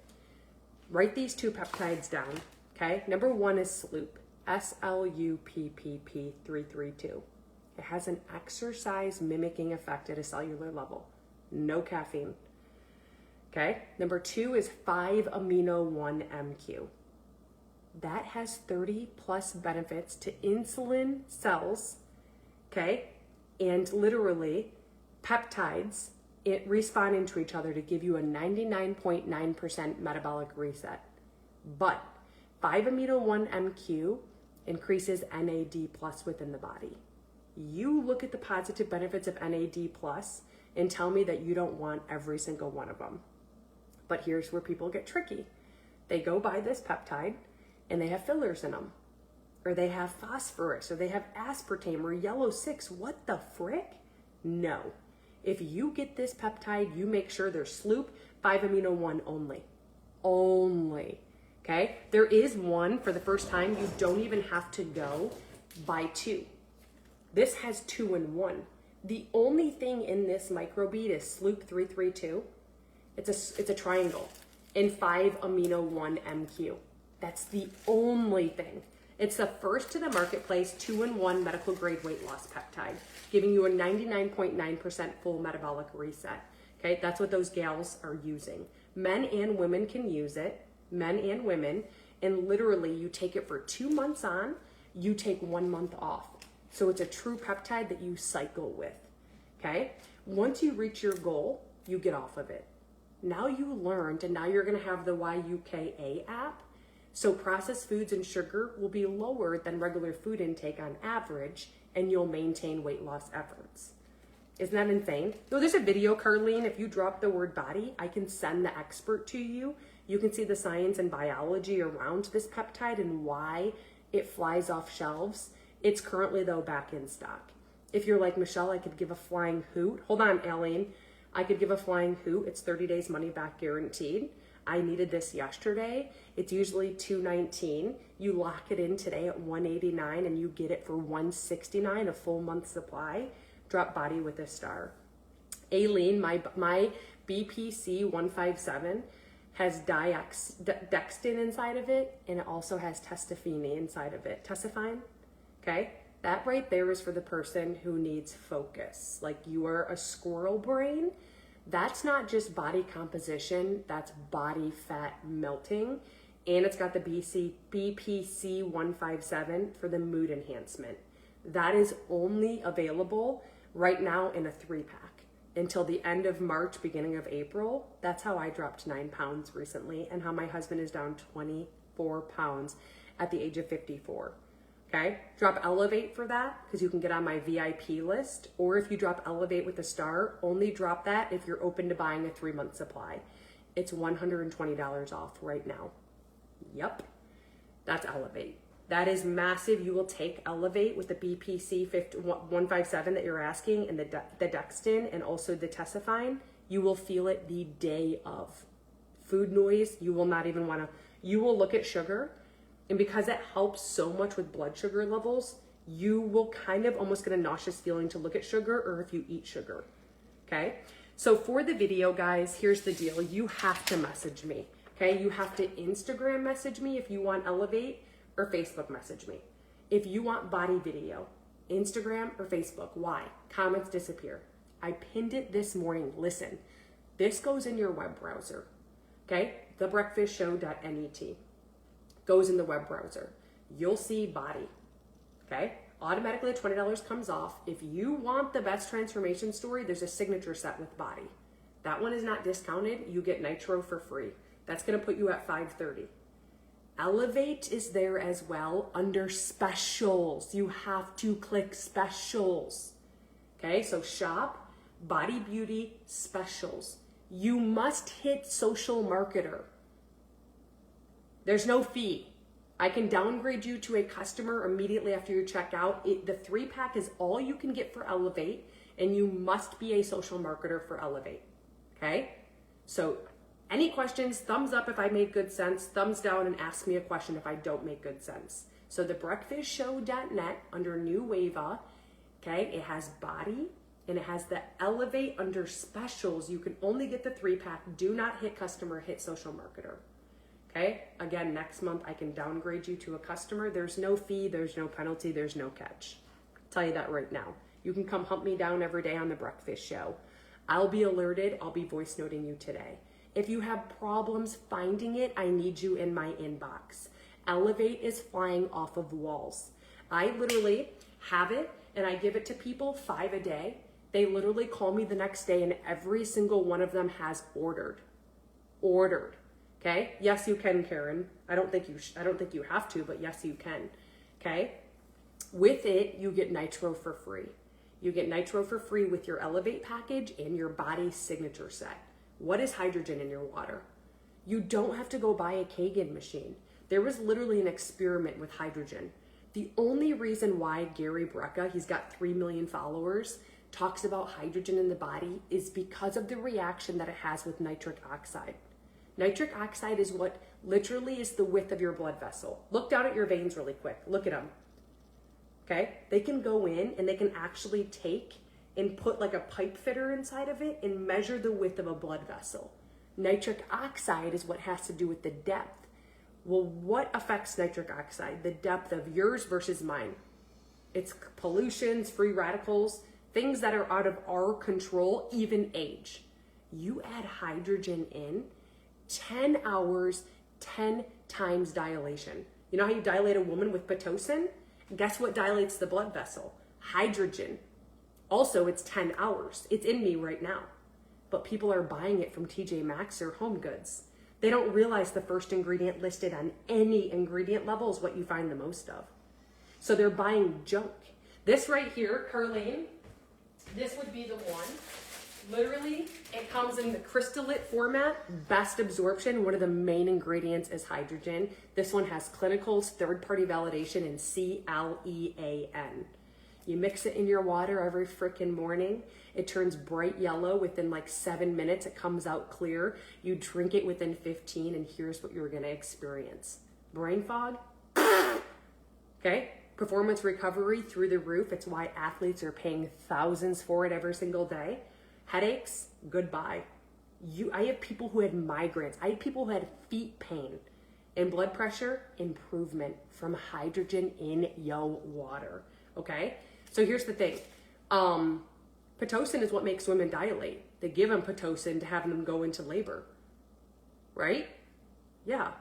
Write these 2 peptides down, okay? Number 1 is Sloop. SLUPPP332. It has an exercise mimicking effect at a cellular level. No caffeine. Okay. Number 2 is 5-amino-1-MQ. That has 30 plus benefits to insulin cells. Okay. And literally peptides responding to each other to give you a 99.9% metabolic reset. But 5-amino-1-MQ increases NAD plus within the body. You look at the positive benefits of NAD plus, and tell me that you don't want every single one of them. But here's where people get tricky. They go buy this peptide and they have fillers in them, or they have phosphorus, or they have aspartame or yellow 6. What the frick? No. If you get this peptide, you make sure there's sloop 5-amino-1 only. Only. Okay? There is one for the first time. You don't even have to go buy 2. This has 2 in 1. The only thing in this microbead is sloop 332. It's a triangle in 5-amino-1 MQ. That's the only thing. It's the first to the marketplace 2-in-1 medical grade weight loss peptide, giving you a 99.9% full metabolic reset. Okay, that's what those gals are using. Men and women can use it, men and women, and literally you take it for 2 months on, you take 1 month off. So it's a true peptide that you cycle with. Okay, once you reach your goal, you get off of it. Now you learned, and now you're going to have the YUKA app. So processed foods and sugar will be lower than regular food intake on average, and you'll maintain weight loss efforts. Isn't that insane? So there's a video, Carlene. If you drop the word body, I can send the expert to you. You can see the science and biology around this peptide and why it flies off shelves. It's currently, though, back in stock. If you're like, Michelle, I could give a flying hoot. Hold on, Aileen. I could give a flying hoot. It's 30 days money back guaranteed. I needed this yesterday. It's usually $219. You lock it in today at $189 and you get it for $169, a full month supply. Drop body with a star. Aileen, my BPC 157 has dextin inside of it, and it also has testosterone inside of it. Testifine, okay? That right there is for the person who needs focus. Like you are a squirrel brain. That's not just body composition, that's body fat melting. And it's got the BPC 157 for the mood enhancement. That is only available right now in a 3-pack until the end of March, beginning of April. That's how I dropped 9 pounds recently, and how my husband is down 24 pounds at the age of 54. Okay, drop Elevate for that because you can get on my VIP list. Or if you drop Elevate with a star, only drop that if you're open to buying a 3-month supply. It's $120 off right now. Yep, that's Elevate. That is massive. You will take Elevate with the BPC 157 that you're asking, and the Dextin, and also the Testifine. You will feel it the day of. Food noise, you will not even want to, you will look at sugar. And because it helps so much with blood sugar levels, you will kind of almost get a nauseous feeling to look at sugar, or if you eat sugar, okay? So for the video, guys, here's the deal. You have to message me, okay? You have to Instagram message me if you want Elevate, or Facebook message me. If you want body video, Instagram or Facebook. Why? Comments disappear. I pinned it this morning. Listen, this goes in your web browser, okay? Thebreakfastshow.net. Goes in the web browser. You'll see body, okay? Automatically $20 comes off. If you want the best transformation story, there's a signature set with body. That one is not discounted. You get Nitro for free. That's gonna put you at $530. Elevate is there as well under specials. You have to click specials, okay? So shop, body beauty, specials. You must hit social marketer. There's no fee. I can downgrade you to a customer immediately after you check out. The 3-pack is all you can get for Elevate, and you must be a social marketer for Elevate, okay? So any questions, thumbs up if I made good sense, thumbs down and ask me a question if I don't make good sense. So thebreakfastshow.net under New Wava, okay? It has body, and it has the Elevate under specials. You can only get the 3-pack. Do not hit customer, hit social marketer. Okay, again, next month I can downgrade you to a customer. There's no fee, there's no penalty, there's no catch. I'll tell you that right now. You can come hunt me down every day on The Breakfast Show. I'll be alerted, I'll be voice noting you today. If you have problems finding it, I need you in my inbox. Elevate is flying off of walls. I literally have it and I give it to people 5 a day. They literally call me the next day and every single one of them has ordered. Okay? Yes, you can, Karen. I don't think you have to, but yes, you can. Okay? With it, you get Nitro for free. You get Nitro for free with your Elevate package and your body signature set. What is hydrogen in your water? You don't have to go buy a Kagan machine. There was literally an experiment with hydrogen. The only reason why Gary Brecka, he's got 3 million followers, talks about hydrogen in the body is because of the reaction that it has with nitric oxide. Nitric oxide is what literally is the width of your blood vessel. Look down at your veins really quick. Look at them. Okay? They can go in and they can actually take and put like a pipe fitter inside of it and measure the width of a blood vessel. Nitric oxide is what has to do with the depth. Well, what affects nitric oxide? The depth of yours versus mine. It's pollutions, free radicals, things that are out of our control, even age. You add hydrogen in, 10 hours, 10 times dilation. You know how you dilate a woman with Pitocin? Guess what dilates the blood vessel? Hydrogen. Also, it's 10 hours. It's in me right now. But people are buying it from TJ Maxx or Home Goods. They don't realize the first ingredient listed on any ingredient level is what you find the most of. So they're buying junk. This right here, Carlene, this would be the one. Literally, it comes in the crystallite format, best absorption. One of the main ingredients is hydrogen. This one has clinicals, third-party validation, and CLEAN. You mix it in your water every freaking morning. It turns bright yellow within like 7 minutes. It comes out clear. You drink it within 15, and here's what you're gonna experience. Brain fog, okay? Performance recovery through the roof. It's why athletes are paying thousands for it every single day. Headaches, goodbye. I have people who had migraines. I had people who had feet pain. And blood pressure, improvement from hydrogen in your water, okay? So here's the thing. Pitocin is what makes women dilate. They give them Pitocin to have them go into labor, right? Yeah.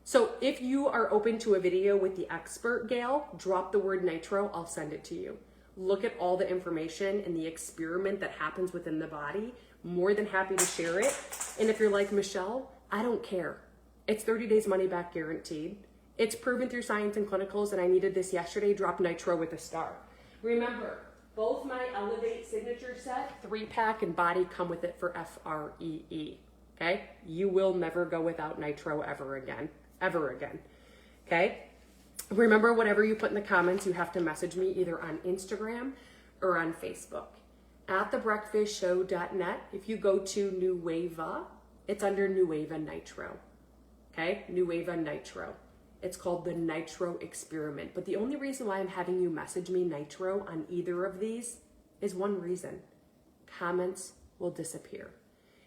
So if you are open to a video with the expert, Gail, drop the word nitro, I'll send it to you. Look at all the information and the experiment that happens within the body. More than happy to share it. And if you're like, Michelle, I don't care. It's 30 days money back guaranteed. It's proven through science and clinicals, and I needed this yesterday. Drop nitro with a star. Remember, both my Elevate signature set, 3-pack and body come with it for FREE. Okay? You will never go without nitro ever again. Ever again. Okay? Remember, whatever you put in the comments, you have to message me either on Instagram or on Facebook. At thebreakfastshow.net, if you go to Nueva, it's under Nueva Nitro. Okay? Nueva Nitro. It's called the Nitro Experiment. But the only reason why I'm having you message me Nitro on either of these is one reason. Comments will disappear.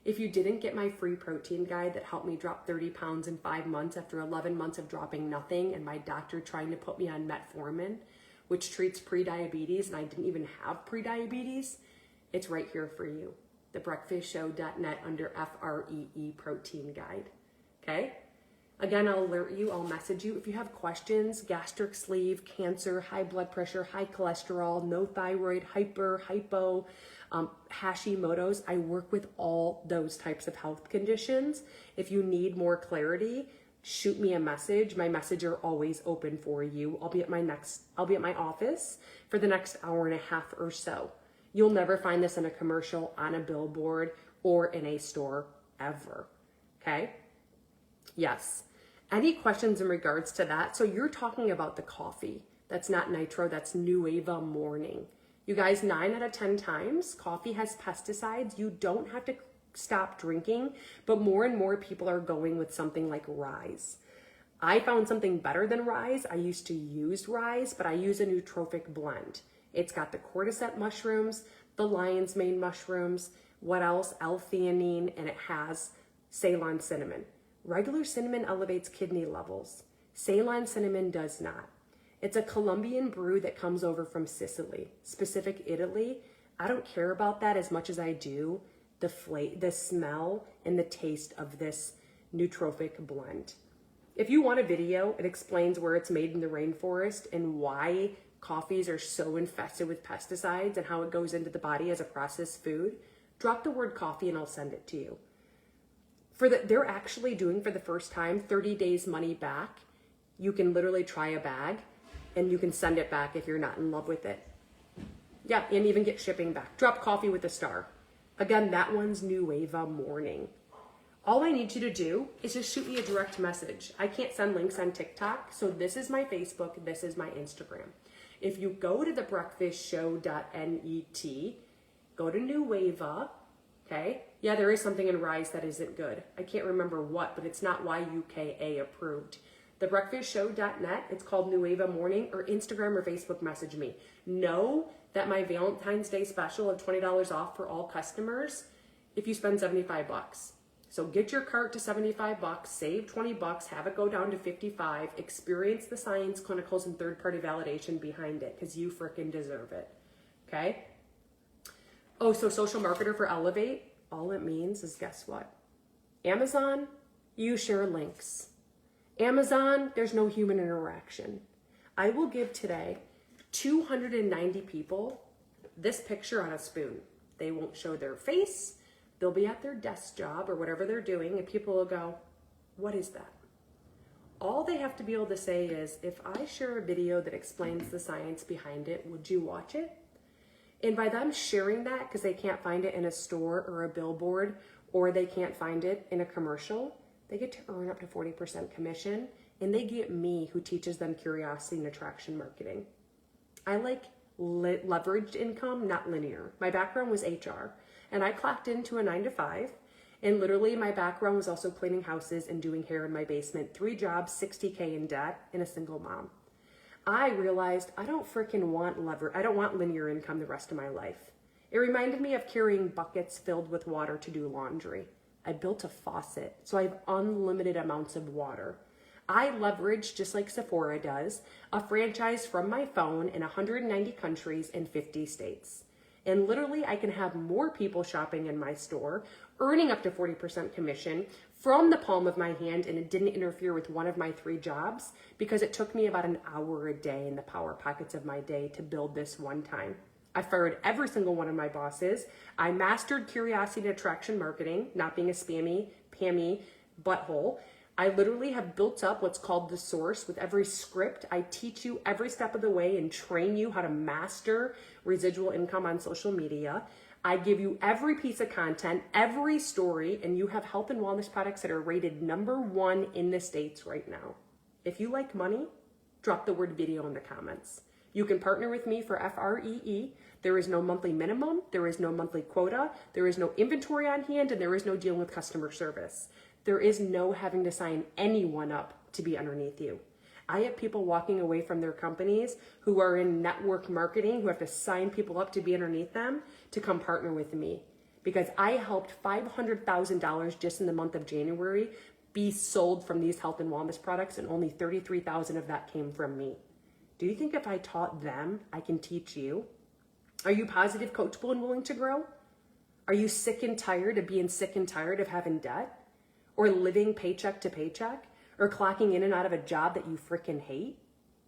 If you didn't get my free protein guide that helped me drop 30 pounds in 5 months after 11 months of dropping nothing and my doctor trying to put me on metformin, which treats prediabetes, and I didn't even have prediabetes, it's right here for you. Thebreakfastshow.net under FREE protein guide. Okay? Again, I'll alert you, I'll message you. If you have questions, gastric sleeve, cancer, high blood pressure, high cholesterol, no thyroid, hypo, Hashimoto's, I work with all those types of health conditions. If you need more clarity, shoot me a message. My messages are always open for you. I'll be at my office for the next hour and a half or so. You'll never find this in a commercial, on a billboard, or in a store ever. Okay? Yes. Any questions in regards to that? So you're talking about the coffee. That's not nitro, that's Nueva Morning. You guys, 9 out of 10 times, coffee has pesticides. You don't have to stop drinking, but more and more people are going with something like Rise. I found something better than Rise. I used to use Rise, but I use a nootropic blend. It's got the cordyceps mushrooms, the lion's mane mushrooms, what else? L-theanine, and it has Ceylon cinnamon. Regular cinnamon elevates kidney levels. Ceylon cinnamon does not. It's a Colombian brew that comes over from Sicily, specific Italy. I don't care about that as much as I do the smell and the taste of this nootropic blend. If you want a video, it explains where it's made in the rainforest and why coffees are so infested with pesticides and how it goes into the body as a processed food. Drop the word coffee and I'll send it to you. They're actually doing for the first time 30 days money back. You can literally try a bag and you can send it back if you're not in love with it. Yeah, and even get shipping back. Drop coffee with a star. Again, that one's Nueva Morning. All I need you to do is just shoot me a direct message. I can't send links on TikTok, so this is my Facebook, this is my Instagram. If you go to thebreakfastshow.net, go to Nueva, okay? Yeah, there is something in Rise that isn't good. I can't remember what, but it's not YUKA approved. Thebreakfastshow.net, it's called Nueva Morning, or Instagram or Facebook message me. Know that my Valentine's Day special of $20 off for all customers if you spend 75 bucks. So get your cart to 75 bucks, save 20 bucks, have it go down to 55, experience the science, clinicals, and third-party validation behind it, because you freaking deserve it, okay? Oh, so social marketer for Elevate, all it means is, guess what? Amazon, you share links. Amazon, there's no human interaction. I will give today 290 people this picture on a spoon. They won't show their face. They'll be at their desk job or whatever they're doing, and people will go, what is that? All they have to be able to say is, if I share a video that explains the science behind it, would you watch it? And by them sharing that, because they can't find it in a store or a billboard, or they can't find it in a commercial, they get to earn up to 40% commission, and they get me, who teaches them curiosity and attraction marketing. I like leveraged income, not linear. My background was HR, and I clocked into a 9-to-5, and literally my background was also cleaning houses and doing hair in my basement, 3 jobs, 60K in debt, and a single mom. I realized I don't freaking want I don't want linear income the rest of my life. It reminded me of carrying buckets filled with water to do laundry. I built a faucet, so I have unlimited amounts of water. I leverage, just like Sephora does, a franchise from my phone in 190 countries and 50 states. And literally, I can have more people shopping in my store, earning up to 40% commission from the palm of my hand, and it didn't interfere with one of my 3 jobs because it took me about an hour a day in the power pockets of my day to build this one time. I fired every single one of my bosses. I mastered curiosity and attraction marketing, not being a spammy, pammy butthole. I literally have built up what's called the source with every script. I teach you every step of the way and train you how to master residual income on social media. I give you every piece of content, every story, and you have health and wellness products that are rated #1 in the States right now. If you like money, drop the word video in the comments. You can partner with me for FREE. There is no monthly minimum. There is no monthly quota. There is no inventory on hand, and there is no dealing with customer service. There is no having to sign anyone up to be underneath you. I have people walking away from their companies who are in network marketing, who have to sign people up to be underneath them to come partner with me, because I helped $500,000 just in the month of January be sold from these health and wellness products, and only 33,000 of that came from me. Do you think if I taught them, I can teach you? Are you positive, coachable, and willing to grow? Are you sick and tired of being sick and tired of having debt? Or living paycheck to paycheck? Or clocking in and out of a job that you freaking hate?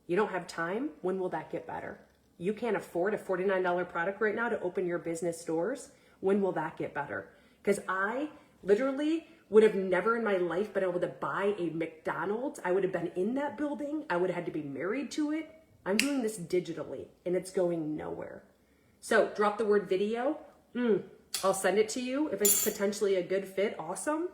You don't have time? When will that get better? You can't afford a $49 product right now to open your business doors? When will that get better? Because I literally would have never in my life been able to buy a McDonald's. I would have been in that building. I would have had to be married to it. I'm doing this digitally, and it's going nowhere. So drop the word video. I'll send it to you. If it's potentially a good fit, awesome.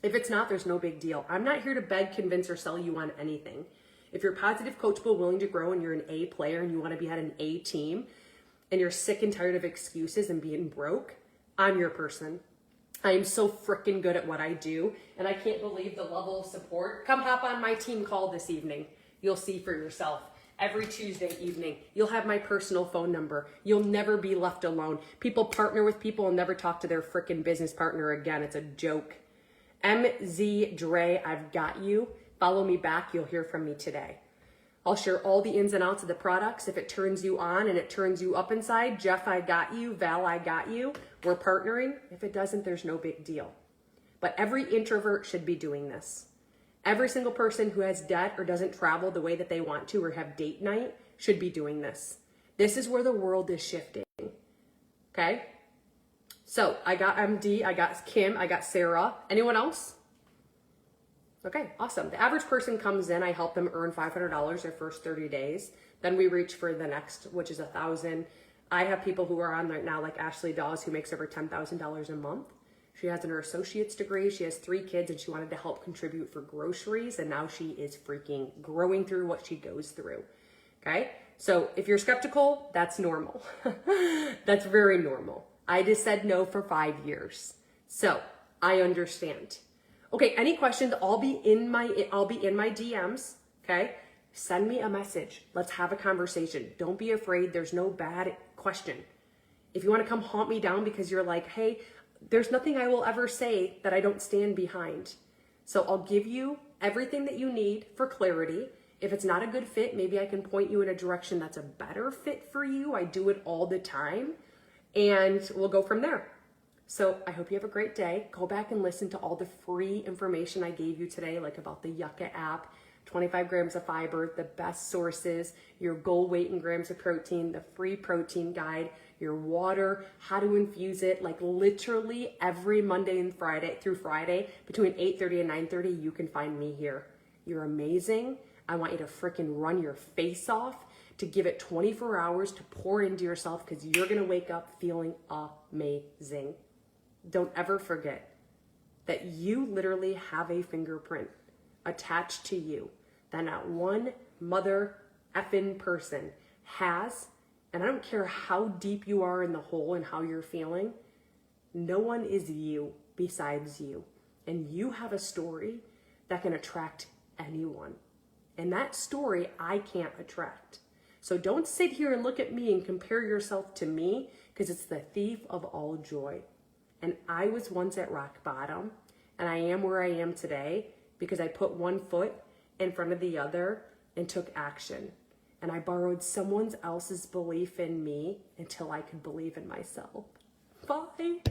If it's not, there's no big deal. I'm not here to beg, convince, or sell you on anything. If you're positive, coachable, willing to grow, and you're an A player and you want to be on an A team, and you're sick and tired of excuses and being broke, I'm your person. I am so freaking good at what I do, and I can't believe the level of support. Come hop on my team call this evening. You'll see for yourself. Every Tuesday evening, you'll have my personal phone number. You'll never be left alone. People partner with people and never talk to their freaking business partner again. It's a joke. MZ Dre, I've got you. Follow me back. You'll hear from me today. I'll share all the ins and outs of the products. If it turns you on and it turns you up inside, Jeff, I got you. Val, I got you. We're partnering. If it doesn't, there's no big deal. But every introvert should be doing this. Every single person who has debt or doesn't travel the way that they want to or have date night should be doing this. This is where the world is shifting. Okay? So I got MD, I got Kim, I got Sarah. Anyone else? Okay, awesome. The average person comes in, I help them earn $500 their first 30 days. Then we reach for the next, which is 1,000 I have people who are on there now, like Ashley Dawes, who makes over $10,000 a month. She has her associate's degree. She has 3 kids and she wanted to help contribute for groceries. And now she is freaking growing through what she goes through. Okay. So if you're skeptical, that's normal. That's very normal. I just said no for 5 years. So I understand. Okay. Any questions? I'll be in my DMs. Okay. Send me a message. Let's have a conversation. Don't be afraid. There's no bad question. If you want to come haunt me down because you're like, hey, there's nothing I will ever say that I don't stand behind. So I'll give you everything that you need for clarity. If it's not a good fit, maybe I can point you in a direction that's a better fit for you. I do it all the time and we'll go from there. So I hope you have a great day. Go back and listen to all the free information I gave you today, like about the Yucca app, 25 grams of fiber, the best sources, your goal weight in grams of protein, the free protein guide, your water, how to infuse it, like literally every Monday and Friday through Friday between 8:30 and 9:30, you can find me here. You're amazing. I want you to freaking run your face off, to give it 24 hours to pour into yourself because you're going to wake up feeling amazing. Don't ever forget that you literally have a fingerprint attached to you that not one mother effing person has. And I don't care how deep you are in the hole and how you're feeling. No one is you besides you. And you have a story that can attract anyone. And that story I can't attract. So don't sit here and look at me and compare yourself to me because it's the thief of all joy. And I was once at rock bottom and I am where I am today because I put one foot in front of the other and took action. And I borrowed someone else's belief in me until I could believe in myself. Bye.